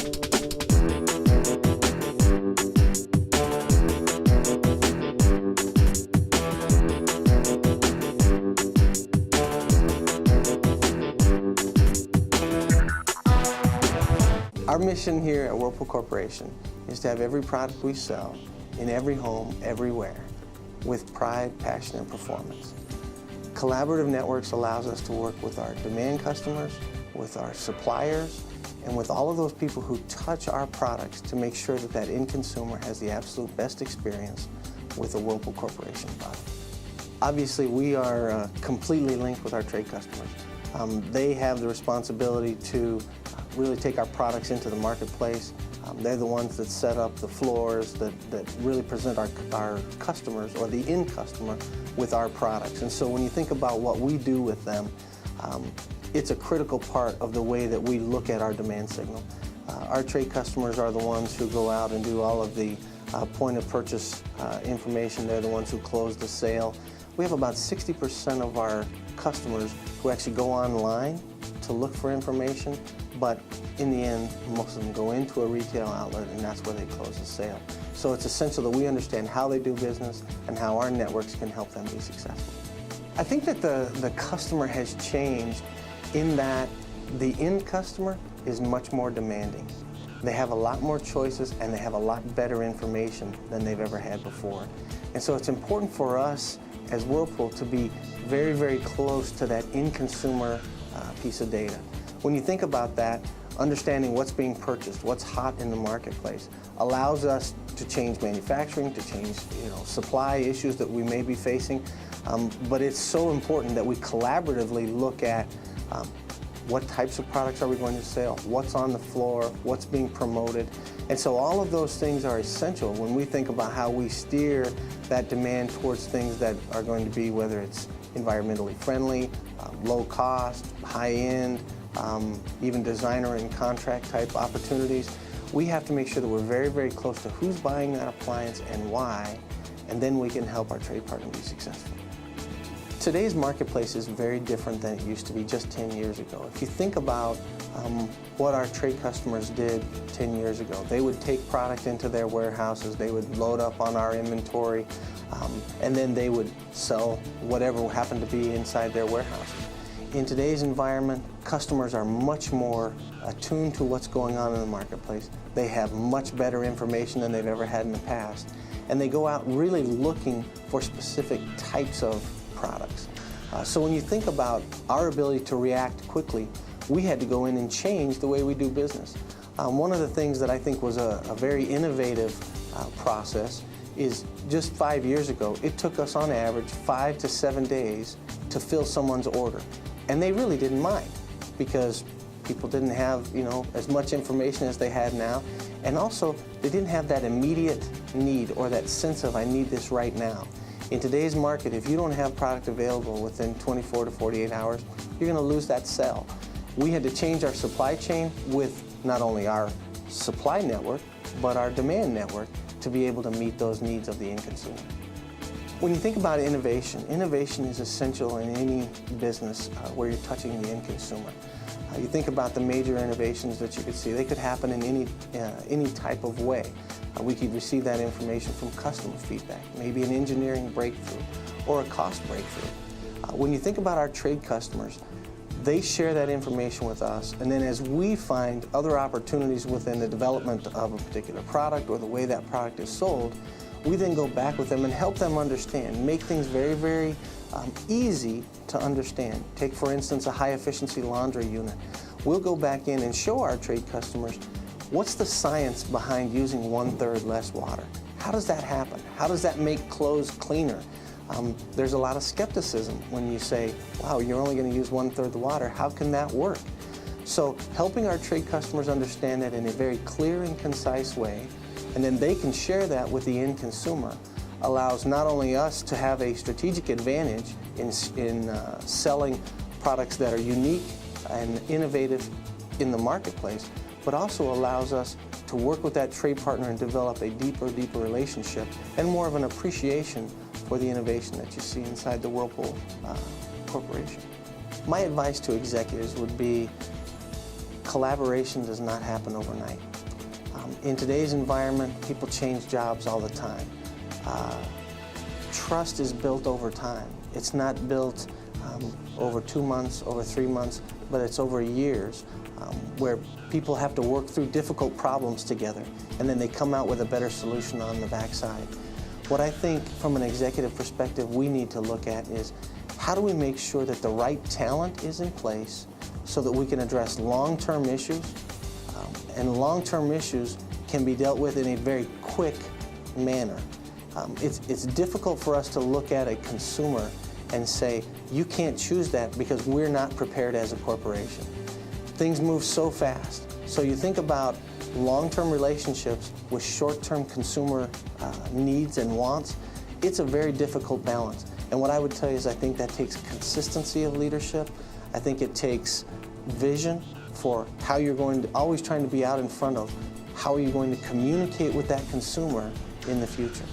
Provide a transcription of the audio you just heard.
Our mission here at Whirlpool Corporation is to have every product we sell in every home, everywhere, with pride, passion, and performance. Collaborative Networks allows us to work with our demand customers, with our suppliers, and with all of those people who touch our products to make sure that that end consumer has the absolute best experience with a Whirlpool Corporation product. Obviously, we are completely linked with our trade customers. They have the responsibility to really take our products into the marketplace. They're the ones that set up the floors that really present our customers, or the end customer, with our products. And so when you think about what we do with them, it's a critical part of the way that we look at our demand signal. Our trade customers are the ones who go out and do all of the point of purchase information. They're the ones who close the sale. We have about 60% of our customers who actually go online to look for information, but in the end, most of them go into a retail outlet, and that's where they close the sale. So it's essential that we understand how they do business and how our networks can help them be successful. I think that the customer has changed in that the end customer is much more demanding. They have a lot more choices, and they have a lot better information than they've ever had before. And so it's important for us as Whirlpool to be very, very close to that end consumer piece of data. When you think about that, understanding what's being purchased, what's hot in the marketplace, allows us to change manufacturing, to change supply issues that we may be facing. But it's so important that we collaboratively look at what types of products are we going to sell, what's on the floor, what's being promoted. And so all of those things are essential when we think about how we steer that demand towards things that are going to be, whether it's environmentally friendly, low cost, high end, even designer and contract type opportunities. We have to make sure that we're very, very close to who's buying that appliance and why, and then we can help our trade partner be successful. Today's marketplace is very different than it used to be just 10 years ago. If you think about what our trade customers did 10 years ago, they would take product into their warehouses, they would load up on our inventory, and then they would sell whatever happened to be inside their warehouses. In today's environment, customers are much more attuned to what's going on in the marketplace. They have much better information than they've ever had in the past, and they go out really looking for specific types of products. So when you think about our ability to react quickly, we had to go in and change the way we do business. One of the things that I think was a very innovative process is just 5 years ago, it took us on average 5 to 7 days to fill someone's order. And they really didn't mind, because people didn't have as much information as they had now. And also, they didn't have that immediate need or that sense of, I need this right now. In today's market, if you don't have product available within 24 to 48 hours, you're going to lose that sale. We had to change our supply chain with not only our supply network, but our demand network to be able to meet those needs of the end consumer. When you think about innovation, innovation is essential in any business where you're touching the end consumer. You think about the major innovations that you could see. They could happen in any type of way. We could receive that information from customer feedback, maybe an engineering breakthrough or a cost breakthrough. When you think about our trade customers, they share that information with us, and then as we find other opportunities within the development of a particular product or the way that product is sold, we then go back with them and help them understand, make things very, very easy to understand. Take, for instance, a high-efficiency laundry unit. We'll go back in and show our trade customers what's the science behind using 1/3 less water. How does that happen? How does that make clothes cleaner? There's a lot of skepticism when you say, wow, you're only going to use 1/3 the water. How can that work? So helping our trade customers understand that in a very clear and concise way, and then they can share that with the end consumer, allows not only us to have a strategic advantage in selling products that are unique and innovative in the marketplace, but also allows us to work with that trade partner and develop a deeper relationship and more of an appreciation for the innovation that you see inside the Whirlpool Corporation. My advice to executives would be collaboration does not happen overnight. In today's environment, people change jobs all the time. Trust is built over time. It's not built over 2 months, over 3 months, but it's over years where people have to work through difficult problems together, and then they come out with a better solution on the backside. What I think from an executive perspective we need to look at is how do we make sure that the right talent is in place so that we can address long-term issues, and long-term issues can be dealt with in a very quick manner. It's difficult for us to look at a consumer and say, you can't choose that because we're not prepared as a corporation. Things move so fast. So you think about long-term relationships with short-term consumer needs and wants, it's a very difficult balance. And what I would tell you is I think that takes consistency of leadership. I think it takes vision for how you're going to, always trying to be out in front of how are you going to communicate with that consumer in the future.